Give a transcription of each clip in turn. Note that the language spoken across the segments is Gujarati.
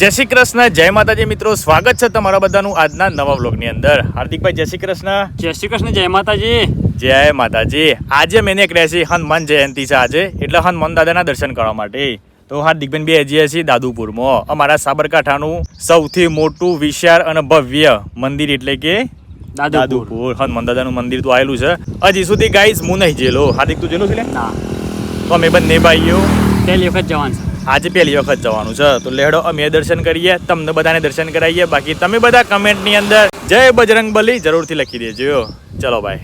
જય શ્રી કૃષ્ણ, જય માતાજી મિત્રો, સ્વાગત છે તમારા બધાનું આજના નવા વ્લોગની અંદર. હાર્દિકભાઈ જય શ્રી કૃષ્ણ. જય શ્રી કૃષ્ણ, જય માતાજી. જય માતાજી. આજે મેં નીકળ્યા છીએ, હનુમાન જયંતિ છે આજે, એટલે હનુમાન દાદાના દર્શન કરવા માટે. તો હાર્દિકભાઈ બે હજી છીએ દાદુપુરમાં, અમારા સાબરકાંઠાનું સૌથી મોટું વિશાળ અને ભવ્ય મંદિર એટલે કે દાદુપુર. હનુમાન દાદાનું મંદિર તો આવેલું છે. હજી સુધી ગાઈસ હું નહીં જેલો. હાર્દિક તું જેલો છે? ના, તો અમે બંને ભાઈઓ પહેલી વખત જવાનું છે. આજે પહેલી વખત જવાનું છે. તો લેડો અમે દર્શન કરીએ, તમને બધાને દર્શન કરાવીએ. બાકી તમે બધા કમેન્ટની અંદર જય બજરંગબલી જરૂરથી લખી દેજો. ચલો ભાઈ.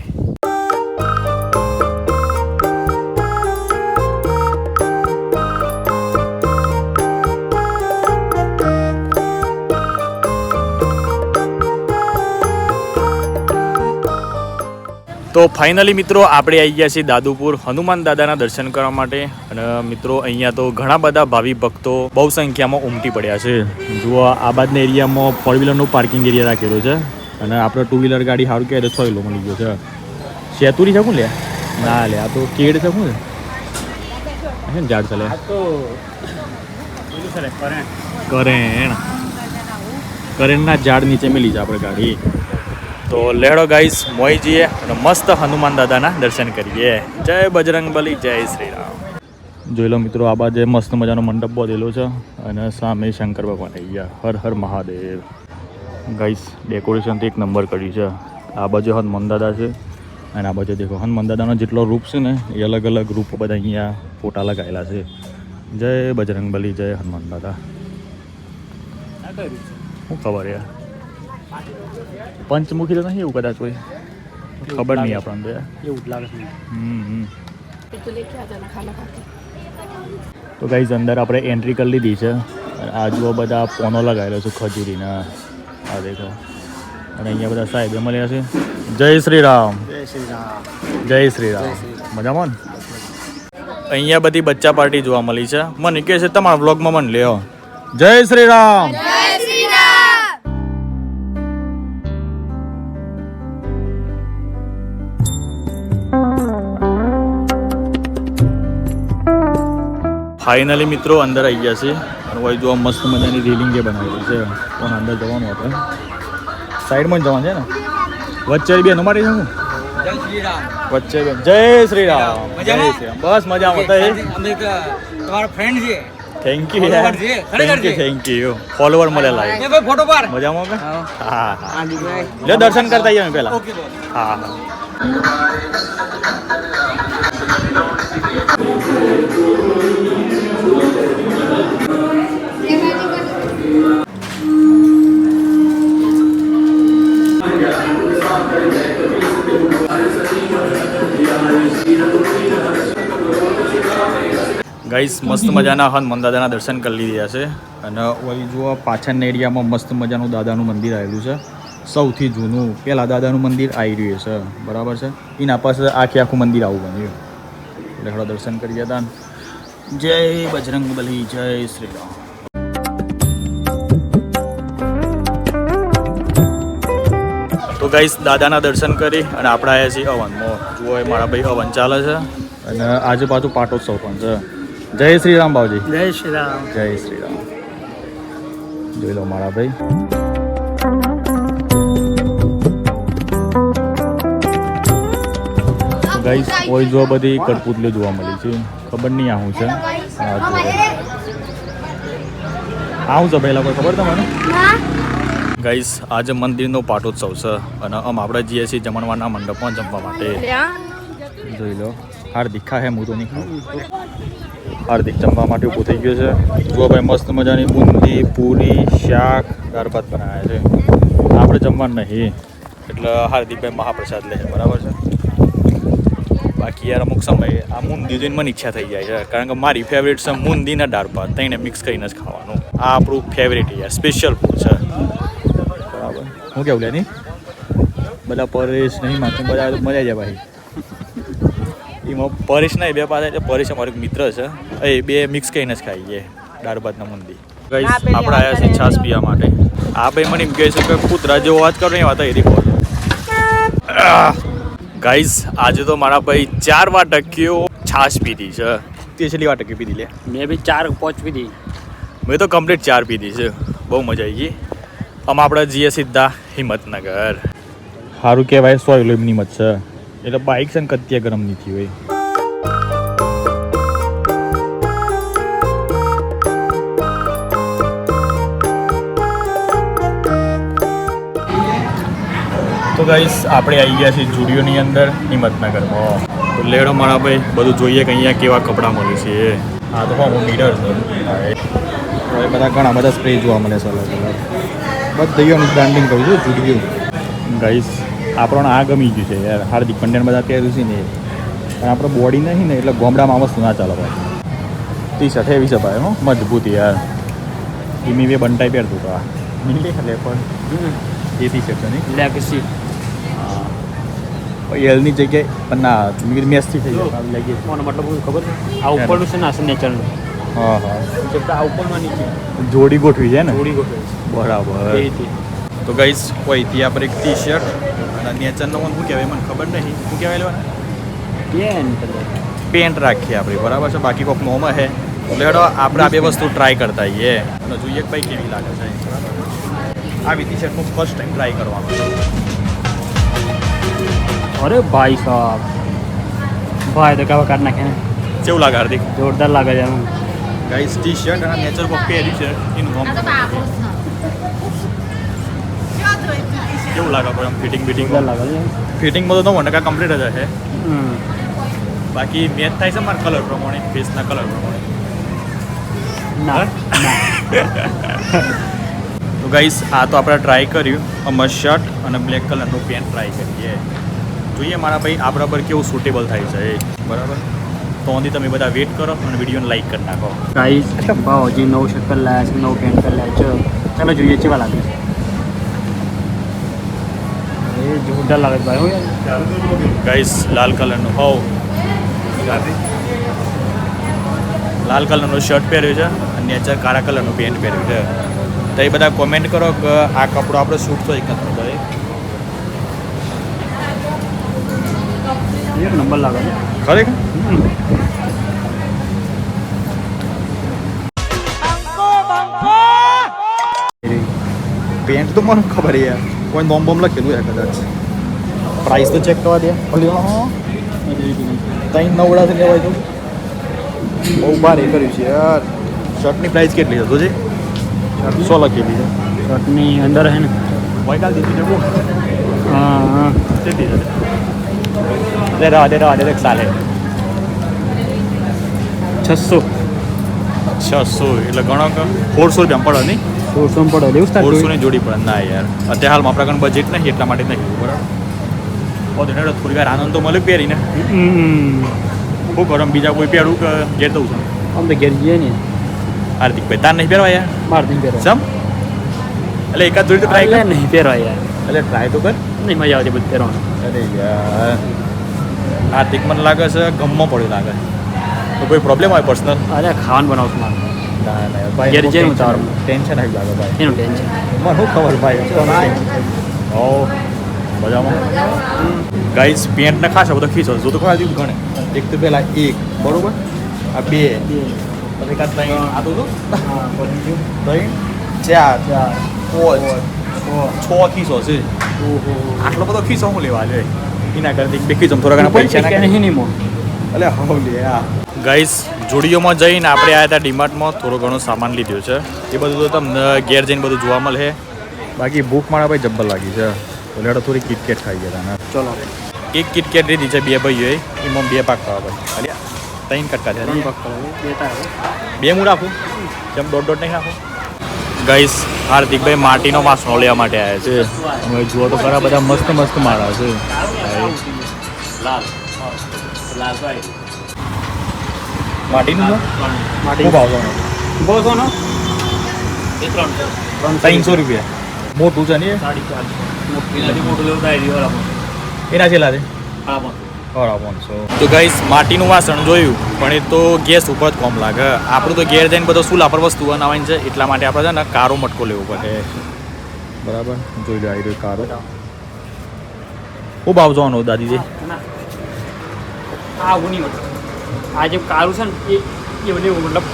તો ફાઇનલી મિત્રો આપણે આવી ગયા છીએ દાદુપુર હનુમાન દાદાના દર્શન કરવા માટે. અને મિત્રો અહીંયા તો ઘણા બધા ભાવિ ભક્તો બહુ સંખ્યામાં ઉમટી પડ્યા છે. જુઓ આ બાજના એરિયામાં ફોર વ્હીલરનું પાર્કિંગ એરિયા રાખેલો છે. અને આપણે ટુ વ્હીલર ગાડી સારું કહેવાય તો 6 કિલો મળી ગયો છે. શેતુરી છે કોણ લે? ના લે, આ તો કેડ છે કોણ છે? ઝાડ છે લે, કરેણના ઝાડ નીચે મિલી છે આપણે ગાડી. તો લેડો ગાઈસ મોઈ જઈએ અને મસ્ત હનુમાન દાદાના દર્શન કરીએ. જય બજરંગબલી, જય શ્રી રામ. જોઈ લો મિત્રો, આ બાજુ મસ્ત મજાનો મંડપ બાંધેલો છે અને સામે શંકર ભગવાન આવી ગયા. હર હર મહાદેવ. ગાઈસ ડેકોરેશન તો એક નંબર કર્યું છે. આ બાજુ હનુમાન દાદા છે અને આ બાજુ દેખો હનુમાન દાદાનો જેટલો રૂપ છે ને એ અલગ અલગ રૂપ બધા અહીંયા ફોટા લગાવેલા છે. જય બજરંગબલી, જય હનુમાન દાદા. શું ખબર યાર, પંચમુખી તો નહીં એવું કદાચ હોય, ખબર નહીં આપણને એવું જ લાગે છે. તો ગાઈઝ અંદર આપણે એન્ટ્રી કરી લીધી છે. આ જુઓ બધા પોનો લગાવેલો છે ખજૂરીના, આ દેખો. અને અહીંયા બધા સાહેબ મળ્યા છે. જય શ્રી રામ. જય શ્રી રામ. જય શ્રી રામ. મજામાં ને? અહીંયા બધી બચ્ચા પાર્ટી જોવા મળી છે. મને કહે છે તમારા વ્લોગમાં મને લ્યો. જય શ્રી રામ. ફાઇનલી મિત્રો અંદર આવી ગયા છે. અને ભાઈ જો મસ્ત મજાની રેલિંગ જે બનાવેલી છે, પણ અંદર જવાનું હતું. સાઈડમાં જ જવાનું છે ને? વચ્ચે બેન અમારી છે. જય શ્રી રામ. વચ્ચે બેન જય શ્રી રામ. જય શ્રી રામ. બસ મજામાં હતા. તમારો ફ્રેન્ડ છે. થેન્ક યુ યાર, થેન્ક યુ. ફોલોવર મળેલા એ ભાઈ ફોટો પાડ. મજામાં કે? હા હા. આ દીકરા લે દર્શન કરતા આવીએ અમે પહેલા. ઓકે બોલ. હા હા. ગાઈસ મસ્ત મજાના હનુમાન દાદાના દર્શન કરી લીધા છે. અને વળી જુઓ પાછળના એરિયામાં મસ્ત મજાનું દાદાનું મંદિર આવેલું છે. સૌથી જૂનું પહેલાં દાદાનું મંદિર આવી રહ્યું છે, બરાબર છે. એના પાસે આખું મંદિર આવું બન્યું. એટલે થોડા દર્શન કરીએ હતા. જય બજરંગબલી, જય શ્રી રામ. તો ગાઈસ દાદાના દર્શન કરી અને આપણે આવ્યા છીએ હવનમાં. જુઓ એ મારા ભાઈ હવન ચાલે છે. અને આજે પાછું પાટોત્સવ પણ છે. જય શ્રી રામ બાબુજી. જય શ્રી રામ. જય શ્રી રામ. જોઈ લો મારા ભાઈ. ગાઈસ કોઈ જો બધી કઠપુતલીઓ જોવા મળી છે. ખબર નહીં આવું છે. આવું છે પહેલાં કોઈ ખબર તમને? ગાઈસ આજે મંદિરનો પાટોત્સવ છે અને આપણે જઈએ છીએ જમણવારના મંડપમાં જમવા માટે. જોઈ લો હાર્દિક ખા હે, હું તો નહીં ખાઉં. હાર્દિક જમવા માટે ઊભું થઈ ગયો છે. જો ભાઈ મસ્ત મજાની બુંદી, પૂરી, શાક, દાળ ભાત બનાવ્યા છે. આપણે જમવાનું નહીં એટલે હાર્દિકભાઈ મહાપ્રસાદ લે, બરાબર છે. બાકી યાર અમુક સમયે આ મુંદી જોઈને મને ઈચ્છા થઈ જાય છે, કારણ કે મારી ફેવરેટ છે મુંદી ને દાળ ભાત. તેને મિક્સ કરીને જ ખાવાનું. આ આપણું ફેવરેટ યાર સ્પેશિયલ ફૂડ છે, બરાબર. હું કેવું લે નહીં બધા પરેશ નહીં માથું બધા મજા આવી જાય ભાઈ. એમાં પરેશ ના બે પાસે પરેશ અમારો એક મિત્ર છે, એ બે મિક્સ કરીને જ ખાઈએ દાળ ભાતના મુંદી. ગાઈસ આપણે આવ્યા છીએ છાશ પીવા માટે. આ ભાઈ મને એમ કહે છે કે કૂતરા જેવો વાત કરો ને વાત એ રીખો. ગાઈસ આજે તો મારા ભાઈ 4 વાટકીઓ છાશ પીધી છે. તે છેલ્લી વાટકી પીધી લે? મેં બી 4-5 પીધી. મેં તો કમ્પ્લીટ 4 પીધી છે, બહુ મજા આવી ગઈ. આમ આપણે જઈએ સીધા હિંમતનગર. સારું કહેવાય 100 કિલોની હિંમત છે, એટલે બાઇક છે ને કત્યા ગરમ નહીં થઈ હોય. તો ગાઈસ આપણે આવી ગયા છીએ જુડિયોની અંદર હિંમતનગરમાં. તો લેડો મારા ભાઈ બધું જોઈએ કે અહીંયા કેવા કપડાં મળે છે. હા તો હું મિરર છે, બધા ઘણા બધા સ્પ્રે જોવા મળે છે અલગ અલગ. બધીઓનું બ્રાન્ડિંગ કર્યું છે જુડિયો. ગાઈસ આપણને આ ગમી ગયું છે યાર. હાર્દિક પંડ્યાને બધા પહેર્યું છે ને, પણ આપણે બોડી નહીં ને એટલે ગામડામાં આ વસ્તુ ના ચાલે ભાઈ. ટી શર્ટ એવી છે ભાઈ, હું મજબૂત યાર. ધીમી વે બંટાઈ પહેરતું તો આ મિલે એટલે પણ એ ટી શર્ટ છે નહીં લેગસી એલની જગ્યાએ પણ ના મેસથી થઈ જાય લાગી. મને મતલબ ખબર છે આ ઉપરનું છે ને આ નેચરનું. હા હા આ ઉપરમાં નીચે જોડી ગોઠવી છે ને. થોડી ગોઠવી બરાબર. તો ગાઈસ કોઈ ત્યાં આપણે એક ટી શર્ટ અને નેચરનો શું કહેવાય મને ખબર નહીં શું કહેવાય લેવાના પેન્ટ રાખીએ આપણે બરાબર છે. બાકી કોઈક મોમાં છે એટલે હેડો આપણે આ બે વસ્તુ ટ્રાય કરતા આવીએ અને જોઈએ કે ભાઈ કેવી લાગે છે. આવી ટી શર્ટ હું ફર્સ્ટ ટાઈમ ટ્રાય કરવાનો છું. અરે ભાઈ સાહેબ ભાઈ તો કાવા કાઢ નાખે ને. કેવું લાગે હાર્દિક? જોરદાર લાગે છે. ગાઈસ ટી શર્ટ અને નેચર કોક પહેર્યું છે એનું નામ કેવું લાગે કોઈ આમ ફિટિંગ બિટિંગ લાગે છે. ફિટિંગમાં તો 90% કમ્પ્લીટ જ છે. બાકી મેચ થાય છે મારા કલર પ્રમાણે, ફેસના કલર પ્રમાણે. ના તો ગાઈસ આ તો આપણે ટ્રાય કર્યું. મસ્ત શર્ટ અને બ્લેક કલરનું પેન્ટ ટ્રાય કરીએ. જોઈએ મારા ભાઈ આ બરાબર કેવું સુટેબલ થાય છે બરાબર. તો ઓનલી તમે બધા વેટ કરો અને વિડીયોને લાઈક કરી નાખો. ગાઈસ ભાવ હજી નવું શર્ટ કરી લાયા છે, નવું પેન્ટ કરી લાયા છે. ચાલો જોઈએ કેવા લાગે છે. એ જોરદાર લાગે છે ભાઈ. ગાઈસ લાલ કલરનું લાલ કલરનું શર્ટ પહેર્યું છે અને નેચર કાળા કલરનું પેન્ટ પહેર્યું છે. તો એ બધા કોમેન્ટ કરો કે આ કપડો આપણે શૂટ તો એક નથી કરે. એક નંબર લાગે છે ખરેખર. પેન્ટ તો મને ખબર યાર કોઈ બોમ્બ બોમ્બ લખેલું યાર કદાચ. પ્રાઇસ તો ચેક કરવા દે. ત્યાં નવડા છે લેવાય તો બહુ ભારે કર્યું છે યાર. શર્ટની પ્રાઇસ કેટલી છે તુજી? 100 લખેલી છે. શર્ટની અંદર હે ને વૈકાલ દીધી છે બહુ હા કેટલી છે? દે ચાલે 600 એટલે ઘણો 400 રૂપિયા પડે નહીં? 400 પડે લેવું સ્ટાર્ટ 400 ની જોડી પડે ના યાર. અત્યારે હાલમાં આપણા કણ બજેટ નહીં એટલા માટે નહીં બરાબર. થોડી વાર આનંદ તો મળે પહેરીને. શું કરો બીજા કોઈ પહેરું કે ઘેર દઉં છું? આમ તો ઘેર જઈએ ને હાર્દિક ભાઈ તાર નહીં પહેરવા યાર? માર નહીં પહેરવા. સમ એટલે એકાદ જોડી તો ટ્રાય કર. નહીં પહેરવા યાર. એટલે ટ્રાય તો કર. નહીં મજા આવતી બધું પહેરવાનું. અરે યાર હાર્દિક મને લાગે છે ગમમાં પડ્યું લાગે. તો કોઈ પ્રોબ્લેમ હોય પર્સનલ? અરે ખાવાનું બનાવશું મારે. ના ના ભાઈ ઘેર જઈને ઉતારવું. ટેન્શન આવી લાગે ભાઈ. એનું ટેન્શન મને શું ખબર ભાઈ. ઓ મજામાં. ગાઈસ પેન્ટ ને ખાસ બધો ખીચો જો તો ખરા દીધું ગણે. એક તો પહેલાં એક બરોબર, આ 2 પછી કાં 3 આ તો 3 4 5 6 ખીચો છે. આટલો બધો ખીચો હું લેવા લે એના કરતી બે ખીચો થોડા ઘણા પૈસા નાખે નહીં મો. એટલે હવ લે આ ગાઈસ જુડિયોમાં જઈને આપણે આવ્યા હતા ડીમાર્ટમાં થોડો ઘણો સામાન લીધો છે. એ બધું તો તમને ઘેર જઈને બધું જોવા મળે. બાકી ભૂખ મારા ભાઈ જબ્બર લાગી છે. ઓલેડો થોડી કિટકેટ ખાઈ ગયા હતા. ચલો એક કિટકેટ લીધી છે 2 ભાઈઓએ. એમાં 2 પાક ખાવા ભાઈ. અલ્યા 3 કટકા છે. 2 હું રાખું જેમ દોઢ નહીં રાખું. ગાઈસ હાર્દિકભાઈ માટીનો વાસણો લેવા માટે આવ્યા છે. હવે જુઓ તો ખરા બધા મસ્ત મસ્ત માળા છે. માટીનું માટી ખૂબ આવવાનો બહુ સોનો 300 રૂપિયા. મોટું છે ને એ? 450 મોટું લેવું થાય એના છેલ્લા છે 500. તો ગાઈસ માટીનું વાસણ જોયું પણ એ તો ગેસ ઉપર જ કોમ લાગે. આપણું તો ઘેર જઈને બધો ચૂલા પર વસ્તુ બનાવવાની છે એટલા માટે આપણે છે ને કારો મટકો લેવો પડે બરાબર. જોઈ લો આવી રહ્યો કારો. ખૂબ ભાવ જોવાનો દાદીજી? આવું નહીં આ જે કારું છે ને એ બધું મતલબ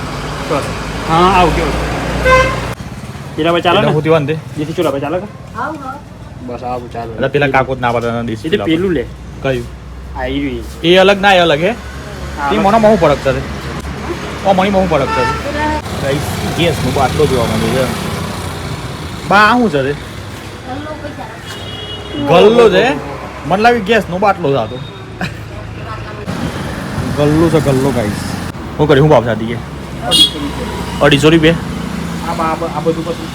હા આવું કેવું પેલા પર ચાલે એટલે ને હું થયું ને જેથી ચૂલા પર ચાલે કે બસ આવું ચાલે એટલે પેલા કાકો ના પાડે દેશી એટલે ચૂલા પેલું લે પર. કયું આ ઈ એ અલગ ના એ અલગ હે એ મને બહુ ફરક છે ઓ મને બહુ ફરક છે ગાઈસ ગેસ નો બાટલો જોવા મળે છે બા શું છે રે ગલ્લો છે મને લાગે ગેસ નો બાટલો છે આ તો ગલ્લો છે ગલ્લો ગાઈસ હું કરી હું ભાવ સાદી કે 250 રૂપિયા આ બધું પછી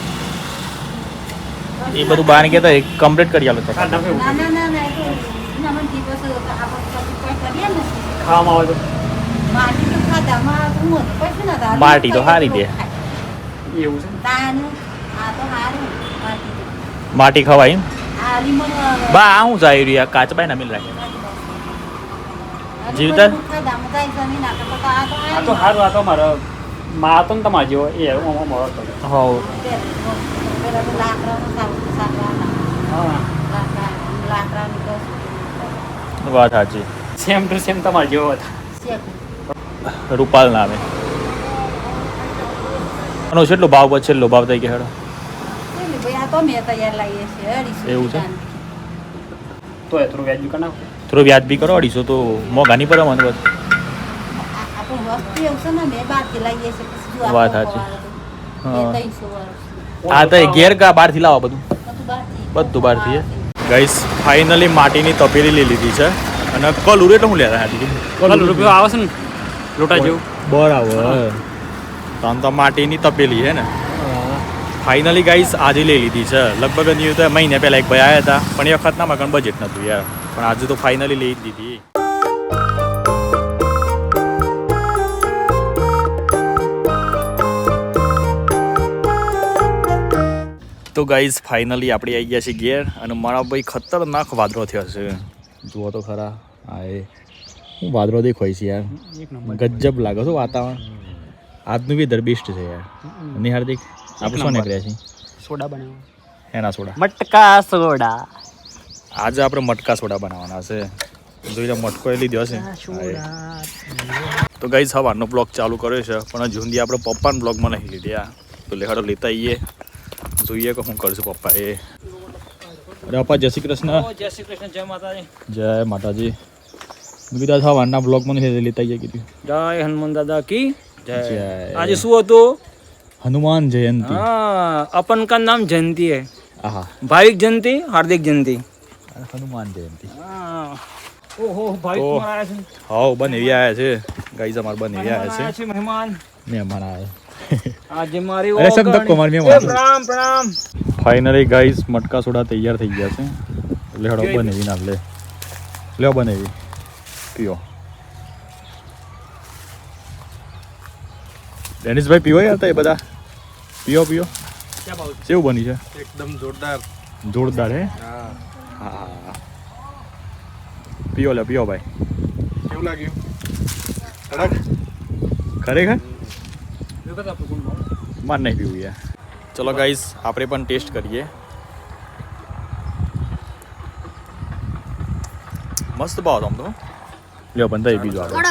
એ બધું બહાર કહેતા કમ્પ્લીટ કરી આલો તો ના ના ખાવામાં આવે તો માટી તો સારી દે એવું છે માટી ખવાય એમ બા આ શું જાય રહ્યા કાચબાઈ ના મિલ રાખે જીવતા આ તો સારું આ તો મારા માં તો ને તમારા જેવો એ મારો હતો હોવ હા વાત સાચી સેમ ટુ સેમ તમારા જેવો હતા રૂપાલ નામે આનો છેલ્લો ભાવ પછી છેલ્લો ભાવ થઈ ગયો હેડો એવું છે તો એ થોડું વ્યાજબી કરાવ થોડું વ્યાજ બી કરો 250 તો મોંઘાની પડે મને બસ વાત સાચી હા તો ઘેર કા બહારથી લાવો બધું બહારથી ગાઈસ ફાઇનલી માટીની તપેલી લઈ લીધી છે અને કલુર એટલે હું લેતા હતી રૂપિયો આવે છે ને લોટા જેવું બરાબર તમ તો માટીની તપેલી છે ને ફાઇનલી ગાઈસ આજે લઈ લીધી છે લગભગ નહીં તો મહિને પહેલા એક ભાઈ આવ્યા હતા પણ એ વખત ના મગન બજેટ નહોતું યાર પણ આજે તો ફાઇનલી લઈ જ દીધી તો ગાઈઝ ફાઇનલી આપણે આવી ગયા છીએ ઘેર અને મારા ભાઈ ખતરનાક વાદળો થયો છે જુઓ તો ખરા હા એ હું વાદળો દેખાય છે યાર ગજબ લાગે છે વાતાવરણ આજનું વેધર બેસ્ટ છે યાર નહીં હાર્દિક આપણે શું નીકળ્યા છીએ સોડા બનાવવા એના સોડા મટકા સોડા આજે આપણે મટકા સોડા બનાવવાના છે જોઈ લો મટકો એ લીધો છે તો ગાઈઝ સવારનો બ્લોગ ચાલુ કર્યો છે પણ હજુ સુધી આપણે પપ્પાના બ્લોગમાં નહીં લીધ્યા તો લેહાડો લેતા આવીએ જોઈએ કે શું કરશું પપ્પા એ અરે પપ્પા જય શ્રી કૃષ્ણ જય શ્રી કૃષ્ણ જય માતાજી જય માતાજી કીધું સવારના બ્લોગમાં નહીં લેતા આવીએ કીધું જય હનુમાન દાદા કી જય આજે શું હતું हनुमान जयंती हाँ अपन का नाम जयंती है आहा भाविक जयंती हार्दिक जयंती हनुमान जयंती ओहो भाविक ओ, तुम्हारा आया है हाँ बन एवी आया છે ગાઈઝ અમાર બન એવી આયા आया है मेहमान છે મહેમાન આયા आज हमारी અરે સબ ધક્કો માર મહેમાન प्रणाम प्रणाम ફાઇનલી ગાઈઝ મટકા સોડા તૈયાર થઈ ગયા છે એટલે હડો બન એવી ના લે લ્યો બન એવી પીઓ ડેનિસભાઈ પીવો યાર એ બધા પીઓ પીઓ क्या भाव કેવું બની છે एकदम जोरदार જોરદાર હે हाँ હા પીઓ લે પીઓ ભાઈ કેવું લાગ્યું ખરેખર देखो तो आपको कौन भाव માર નહીં પીવું યાર ચલો ગાઈઝ આપણે પણ ટેસ્ટ કરીએ મસ્ત ભાવ આમ તો લ્યો પણ તઈ બીજો આગળ